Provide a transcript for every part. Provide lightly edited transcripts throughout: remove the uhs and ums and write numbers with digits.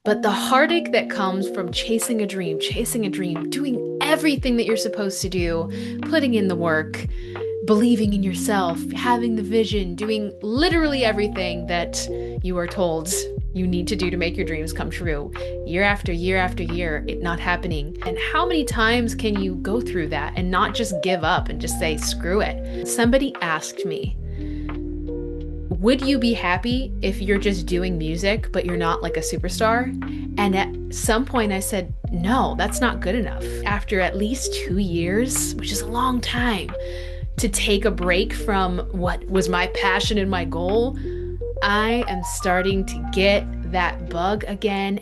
But the heartache that comes from chasing a dream, doing everything that you're supposed to do, putting in the work, believing in yourself, having the vision, doing literally everything that you are told you need to do to make your dreams come true, year after year after year, it not happening. And how many times can you go through that and not just give up and just say, screw it? Somebody asked me, would you be happy if you're just doing music, but you're not like a superstar? And at some point I said, no, that's not good enough. After at least 2 years, which is a long time, to take a break from what was my passion and my goal, I am starting to get that bug again.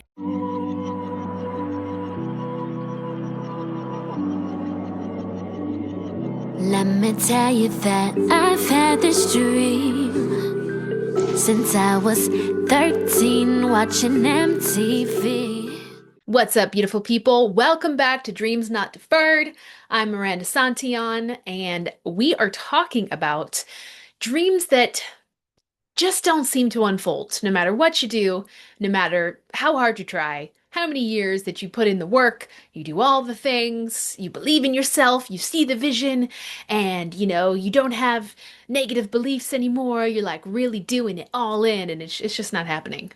Let me tell you that I've had this dream since I was 13, watching MTV. What's up, beautiful people? Welcome back to Dreams Not Deferred. I'm Miranda Santillan, and we are talking about dreams that just don't seem to unfold, no matter what you do, no matter how hard you try, how many years that you put in the work, you do all the things, you believe in yourself, you see the vision, and you don't have negative beliefs anymore. You're like really doing it all in, and it's just not happening.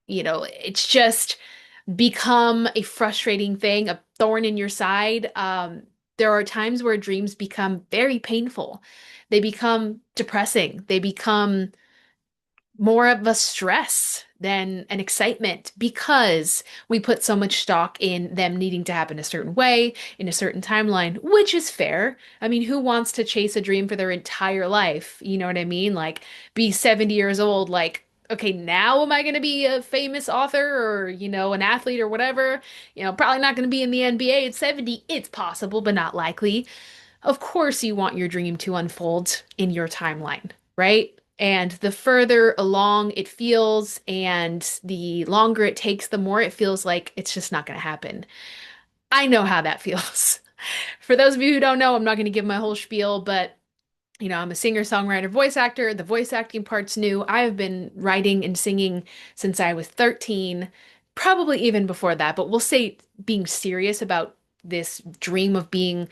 It's just become a frustrating thing, a thorn in your side. There are times where dreams become very painful. They become depressing. They become more of a stress than an excitement because we put so much stock in them needing to happen a certain way, in a certain timeline, which is fair. I mean, who wants to chase a dream for their entire life? You know what I mean? Like, be 70 years old, like, okay, now am I going to be a famous author or, an athlete or whatever? Probably not going to be in the NBA at 70. It's possible, but not likely. Of course, you want your dream to unfold in your timeline, right? And the further along it feels and the longer it takes, the more it feels like it's just not going to happen. I know how that feels. For those of you who don't know, I'm not going to give my whole spiel, but I'm a singer, songwriter, voice actor. The voice acting part's new. I have been writing and singing since I was 13, probably even before that, but we'll say being serious about this dream of being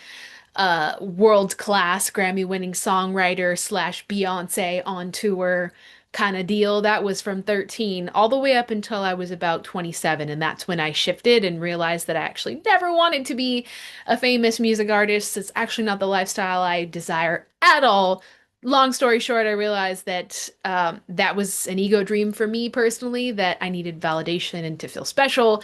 world-class Grammy-winning songwriter slash Beyonce on tour kind of deal. That was from 13 all the way up until I was about 27. And that's when I shifted and realized that I actually never wanted to be a famous music artist. It's actually not the lifestyle I desire at all. Long story short, I realized that that was an ego dream for me personally, that I needed validation and to feel special.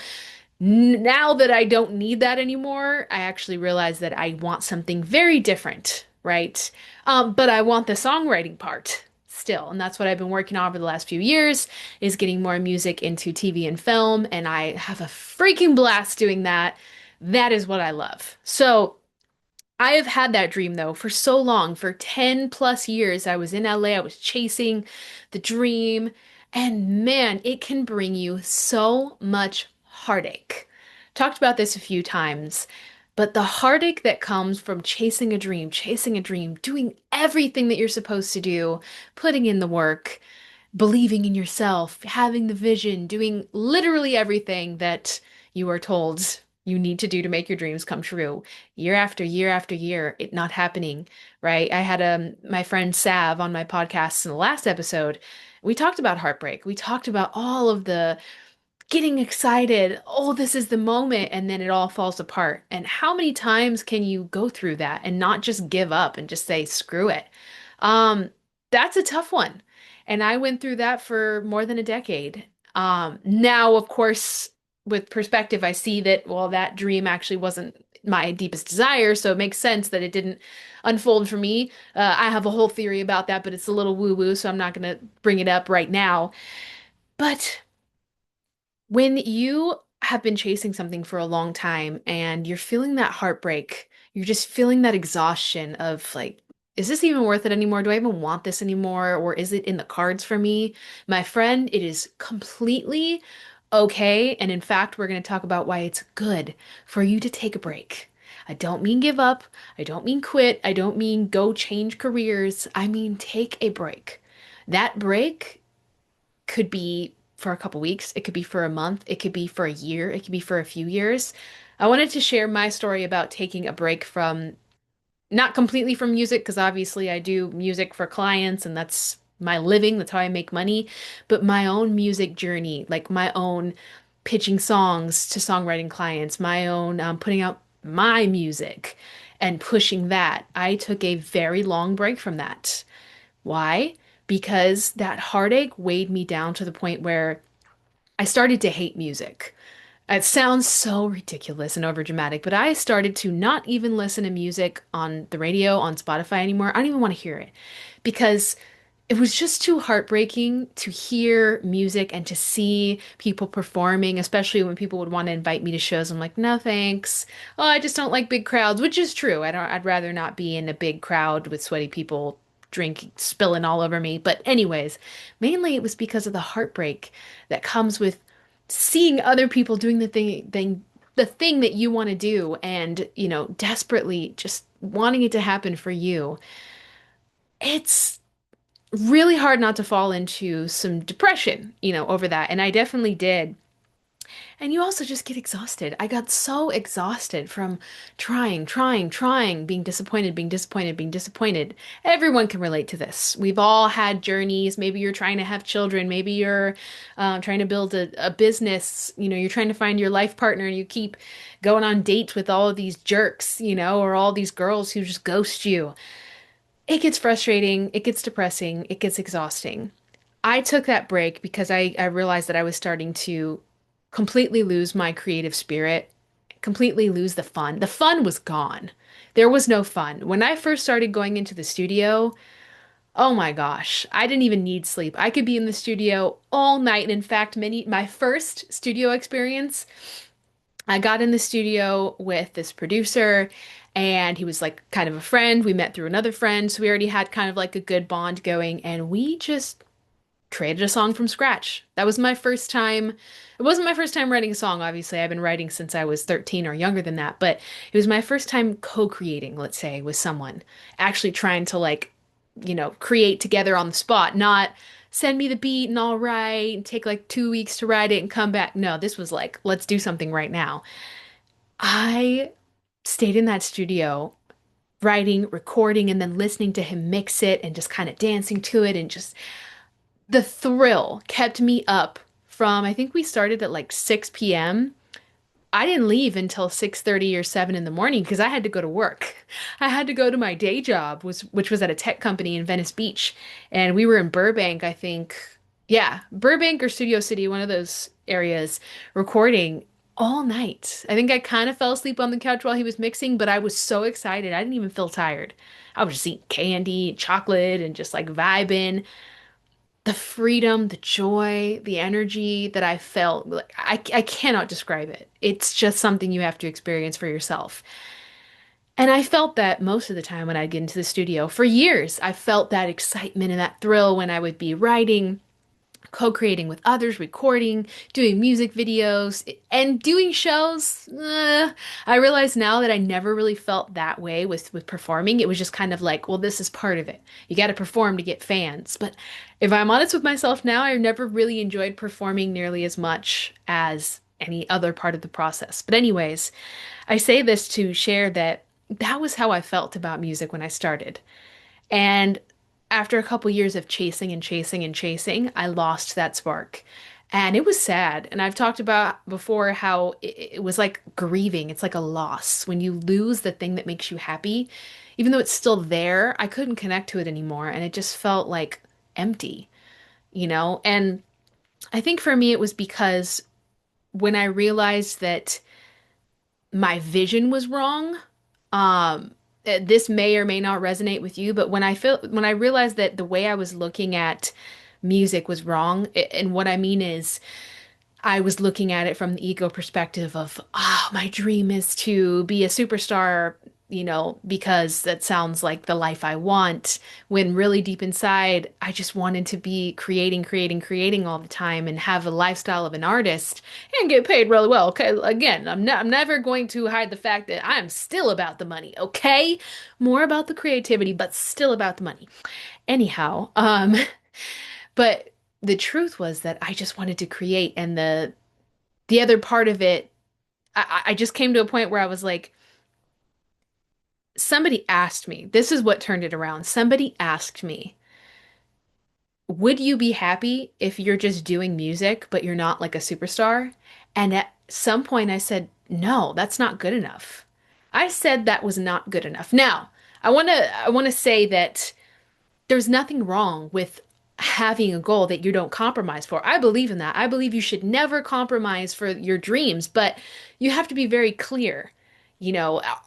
Now that I don't need that anymore, I actually realize that I want something very different, right? But I want the songwriting part still, and that's what I've been working on over the last few years, is getting more music into TV and film, and I have a freaking blast doing that. That is what I love. So I have had that dream though for so long, for 10 plus years. I was in LA, I was chasing the dream, and man, it can bring you so much heartache. Talked about this a few times, but the heartache that comes from chasing a dream, doing everything that you're supposed to do, putting in the work, believing in yourself, having the vision, doing literally everything that you are told you need to do to make your dreams come true, year after year after year, it not happening, right? I had my friend Sav on my podcast in the last episode. We talked about heartbreak. We talked about all of the getting excited. Oh, this is the moment. And then it all falls apart. And how many times can you go through that and not just give up and just say, screw it? Um, that's a tough one. And I went through that for more than a decade. Now, of course, with perspective, I see that, well, that dream actually wasn't my deepest desire. So it makes sense that it didn't unfold for me. I have a whole theory about that, but it's a little woo-woo, so I'm not going to bring it up right now. But when you have been chasing something for a long time and you're feeling that heartbreak, you're just feeling that exhaustion of like, is this even worth it anymore? Do I even want this anymore? Or is it in the cards for me? My friend, it is completely okay. And in fact, we're going to talk about why it's good for you to take a break. I don't mean give up. I don't mean quit. I don't mean go change careers. I mean take a break. That break could be for a couple weeks, it could be for a month, it could be for a year, it could be for a few years. I wanted to share my story about taking a break from, not completely from music, because obviously I do music for clients and that's my living, that's how I make money, but my own music journey, like my own pitching songs to songwriting clients, my own putting out my music and pushing that. I took a very long break from that. Why? Because that heartache weighed me down to the point where I started to hate music. It sounds so ridiculous and overdramatic, but I started to not even listen to music on the radio, on Spotify anymore. I don't even want to hear it because it was just too heartbreaking to hear music and to see people performing, especially when people would want to invite me to shows. I'm like, no, thanks. Oh, I just don't like big crowds, which is true. I'd rather not be in a big crowd with sweaty people drinking, spilling all over me. But anyways, mainly it was because of the heartbreak that comes with seeing other people doing the thing that you want to do and, desperately just wanting it to happen for you. It's really hard not to fall into some depression, over that. And I definitely did. And you also just get exhausted. I got so exhausted from trying, being disappointed, being disappointed, being disappointed. Everyone can relate to this. We've all had journeys. Maybe you're trying to have children. Maybe you're trying to build a business. You're trying to find your life partner and you keep going on dates with all of these jerks, or all these girls who just ghost you. It gets frustrating. It gets depressing. It gets exhausting. I took that break because I realized that I was starting to completely lose my creative spirit, completely lose the fun. The fun was gone. There was no fun. When I first started going into the studio, oh my gosh, I didn't even need sleep. I could be in the studio all night. And in fact, my first studio experience, I got in the studio with this producer and he was like kind of a friend. We met through another friend, so we already had kind of like a good bond going and we just created a song from scratch. That was my first time. It wasn't my first time writing a song, obviously. I've been writing since I was 13 or younger than that, but it was my first time co-creating, let's say, with someone, actually trying to like, create together on the spot, not send me the beat and all right, and take like 2 weeks to write it and come back. No, this was like, let's do something right now. I stayed in that studio writing, recording, and then listening to him mix it and just kind of dancing to it and just the thrill kept me up from I think we started at like 6 p.m. I didn't leave until 6:30 or 7 in the morning because I had to go to work. I had to go to my day job, which was at a tech company in Venice Beach. And we were in Burbank, I think. Yeah, Burbank or Studio City, one of those areas, recording all night. I think I kind of fell asleep on the couch while he was mixing, but I was so excited. I didn't even feel tired. I was just eating candy and chocolate and just like vibing the freedom, the joy, the energy that I felt, like, I cannot describe it. It's just something you have to experience for yourself. And I felt that most of the time when I'd get into the studio. For years, I felt that excitement and that thrill when I would be writing, co-creating with others, recording, doing music videos, and doing shows. I realize now that I never really felt that way with performing. It was just kind of like, well, this is part of it. You got to perform to get fans. But if I'm honest with myself now, I've never really enjoyed performing nearly as much as any other part of the process. But anyways, I say this to share that that was how I felt about music when I started. And after a couple years of chasing and chasing and chasing, I lost that spark. And it was sad. And I've talked about before how it was like grieving. It's like a loss. When you lose the thing that makes you happy, even though it's still there, I couldn't connect to it anymore. And it just felt like empty, And I think for me, it was because when I realized that my vision was wrong, this may or may not resonate with you, but when I realized that the way I was looking at music was wrong, and what I mean is I was looking at it from the ego perspective of, my dream is to be a superstar, because that sounds like the life I want. When really deep inside, I just wanted to be creating, creating, creating all the time and have a lifestyle of an artist and get paid really well. Okay, again, I'm never going to hide the fact that I'm still about the money. Okay, more about the creativity, but still about the money. Anyhow, but the truth was that I just wanted to create, and the other part of it, I just came to a point where I was like, somebody asked me, this is what turned it around. Somebody asked me, would you be happy if you're just doing music, but you're not like a superstar? And at some point I said, no, that's not good enough. I said that was not good enough. Now, I want to say that there's nothing wrong with having a goal that you don't compromise for. I believe in that. I believe you should never compromise for your dreams, but you have to be very clear.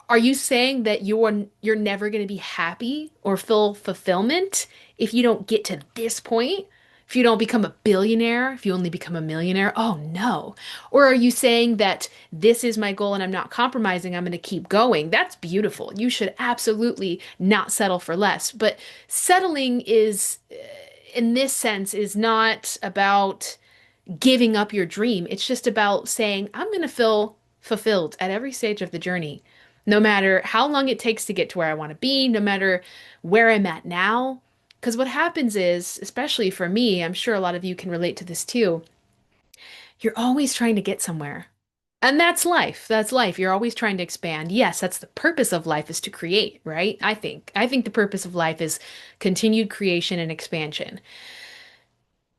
Are you saying that you're never going to be happy or feel fulfillment if you don't get to this point? If you don't become a billionaire, if you only become a millionaire? Oh no. Or are you saying that this is my goal and I'm not compromising, I'm going to keep going? That's beautiful. You should absolutely not settle for less. But settling is, in this sense, is not about giving up your dream. It's just about saying, I'm going to feel fulfilled at every stage of the journey, no matter how long it takes to get to where I want to be, no matter where I'm at now. Because what happens is, especially for me, I'm sure a lot of you can relate to this too, you're always trying to get somewhere. And that's life. That's life. You're always trying to expand. Yes, that's the purpose of life is to create, right? I think the purpose of life is continued creation and expansion.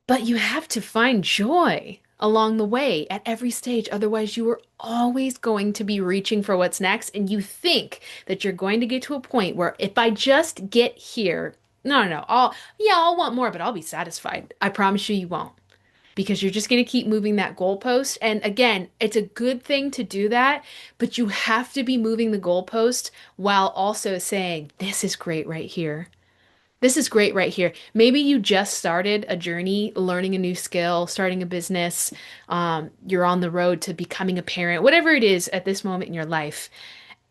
But you have to find joy along the way at every stage. Otherwise, you are always going to be reaching for what's next. And you think that you're going to get to a point where if I just get here, no, no, no, I'll want more, but I'll be satisfied. I promise you, you won't. Because you're just going to keep moving that goalpost. And again, it's a good thing to do that, but you have to be moving the goalpost while also saying, this is great right here. This is great right here. Maybe you just started a journey, learning a new skill, starting a business. You're on the road to becoming a parent, whatever it is at this moment in your life.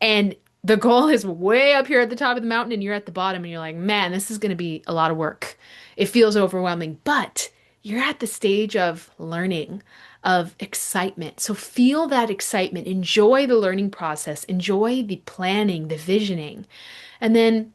And the goal is way up here at the top of the mountain, and you're at the bottom, and you're like, man, this is going to be a lot of work. It feels overwhelming, but you're at the stage of learning, of excitement. So feel that excitement. Enjoy the learning process, enjoy the planning, the visioning. And then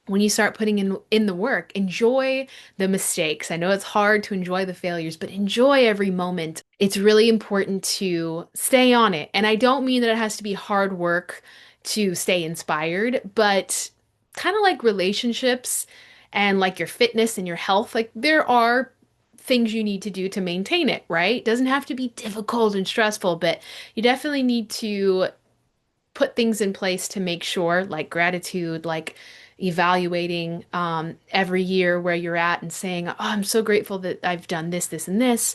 when you start putting in the work, enjoy the mistakes. I know it's hard to enjoy the failures, but enjoy every moment. It's really important to stay on it. And I don't mean that it has to be hard work to stay inspired, but kind of like relationships and like your fitness and your health, like there are things you need to do to maintain it, right? It doesn't have to be difficult and stressful, but you definitely need to put things in place to make sure, like gratitude, like evaluating every year where you're at and saying, oh, I'm so grateful that I've done this, this, and this.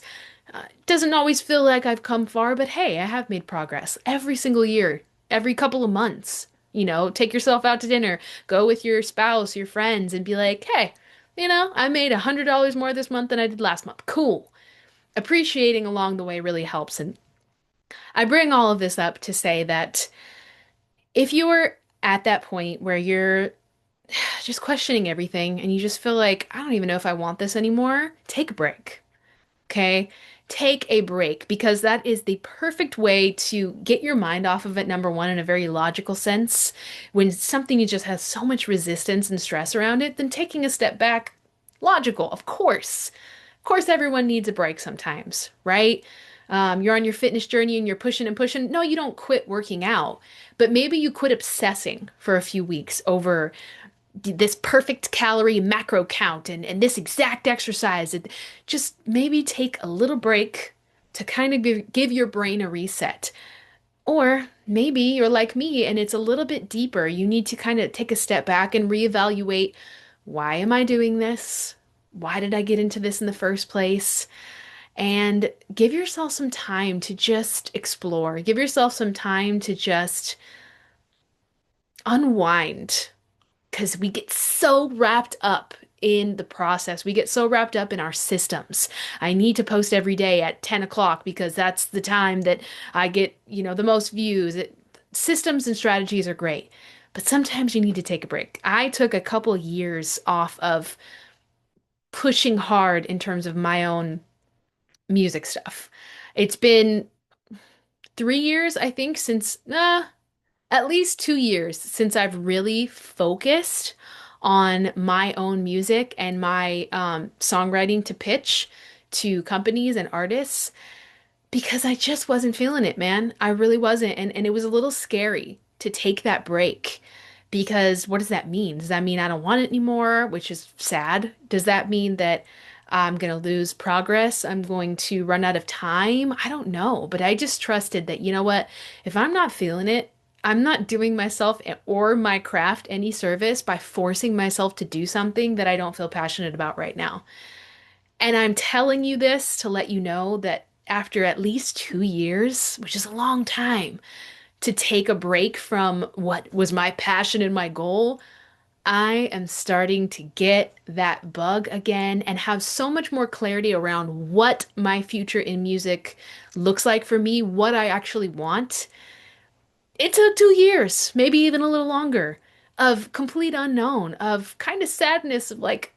It doesn't always feel like I've come far, but hey, I have made progress every single year, every couple of months. Take yourself out to dinner, go with your spouse, your friends, and be like, hey, I made $100 more this month than I did last month. Cool. Appreciating along the way really helps. And I bring all of this up to say that if you're at that point where you're just questioning everything and you just feel like, I don't even know if I want this anymore, take a break. Okay? Take a break because that is the perfect way to get your mind off of it, number one, in a very logical sense. When something just has so much resistance and stress around it, then taking a step back, logical, of course. Of course, everyone needs a break sometimes, right? You're on your fitness journey and you're pushing and pushing. No, you don't quit working out, but maybe you quit obsessing for a few weeks over this perfect calorie macro count and this exact exercise. Just maybe take a little break to kind of give your brain a reset. Or maybe you're like me and it's a little bit deeper. You need to kind of take a step back and reevaluate, why am I doing this? Why did I get into this in the first place? And give yourself some time to just explore. Give yourself some time to just unwind because we get so wrapped up in the process. We get so wrapped up in our systems. I need to post every day at 10 o'clock because that's the time that I get, the most views. Systems and strategies are great, but sometimes you need to take a break. I took a couple years off of pushing hard in terms of my own music stuff. It's been 3 years, I think, since at least 2 years since I've really focused on my own music and my songwriting to pitch to companies and artists because I just wasn't feeling it, man. I really wasn't. And it was a little scary to take that break because what does that mean? Does that mean I don't want it anymore, which is sad? Does that mean that I'm going to lose progress? I'm going to run out of time? I don't know. But I just trusted that, you know what? If I'm not feeling it, I'm not doing myself or my craft any service by forcing myself to do something that I don't feel passionate about right now. And I'm telling you this to let you know that after at least 2 years, which is a long time, to take a break from what was my passion and my goal, I am starting to get that bug again and have so much more clarity around what my future in music looks like for me, what I actually want. It took 2 years, maybe even a little longer, of complete unknown, of kind of sadness of like,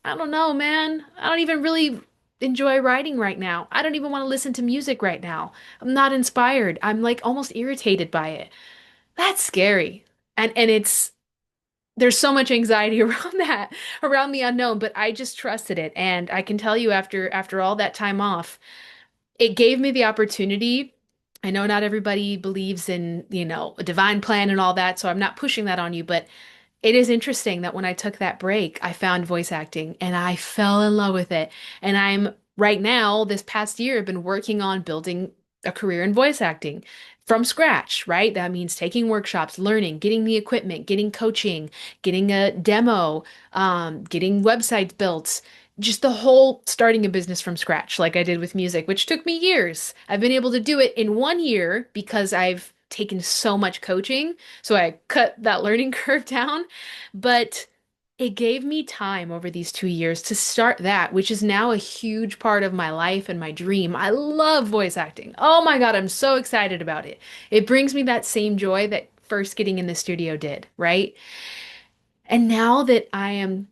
I don't know, man. I don't even really enjoy writing right now. I don't even want to listen to music right now. I'm not inspired. I'm like almost irritated by it. That's scary. And it's there's so much anxiety around that, around the unknown, but I just trusted it. And I can tell you after all that time off, it gave me the opportunity. I know not everybody believes in, a divine plan and all that, so I'm not pushing that on you, but it is interesting that when I took that break, I found voice acting and I fell in love with it. And I'm right now, this past year, I've been working on building a career in voice acting from scratch, right? That means taking workshops, learning, getting the equipment, getting coaching, getting a demo, getting websites built, just the whole starting a business from scratch, like I did with music, which took me years. I've been able to do it in 1 year because I've taken so much coaching. So I cut that learning curve down, but it gave me time over these 2 years to start that, which is now a huge part of my life and my dream. I love voice acting. Oh my God, I'm so excited about it. It brings me that same joy that first getting in the studio did, right? And now that I am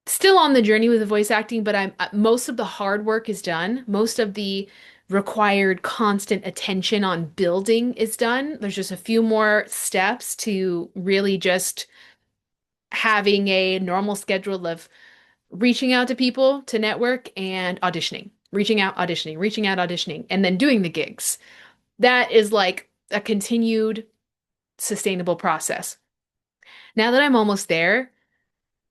still on the journey with the voice acting, but I'm most of the hard work is done. Most of the required constant attention on building is done. There's just a few more steps to really just having a normal schedule of reaching out to people to network and auditioning, reaching out, auditioning, reaching out, auditioning, and then doing the gigs. That is like a continued sustainable process. Now that I'm almost there,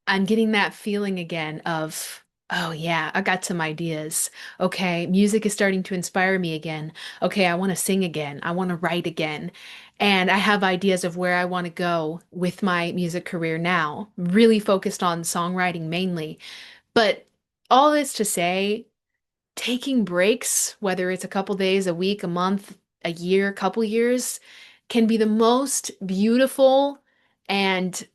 I'm getting that feeling again of, oh yeah, I got some ideas. Okay, music is starting to inspire me again. Okay, I want to sing again. I want to write again. And I have ideas of where I want to go with my music career now, really focused on songwriting mainly. But all this to say, taking breaks, whether it's a couple days, a week, a month, a year, couple years, can be the most beautiful and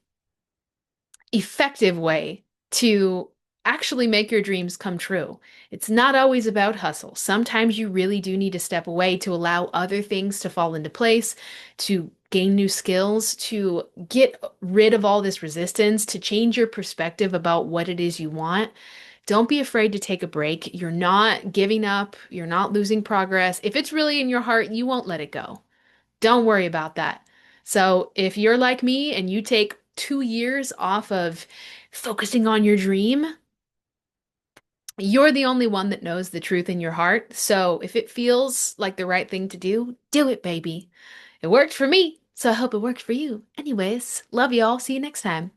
effective way to actually make your dreams come true. It's not always about hustle. Sometimes you really do need to step away to allow other things to fall into place, to gain new skills, to get rid of all this resistance, to change your perspective about what it is you want. Don't be afraid to take a break. You're not giving up, you're not losing progress. If it's really in your heart, you won't let it go. Don't worry about that. So if you're like me and you take 2 years off of focusing on your dream, you're the only one that knows the truth in your heart. So if it feels like the right thing to do it, baby. It worked for me, so I hope it worked for you. Anyways, love y'all. See you next time.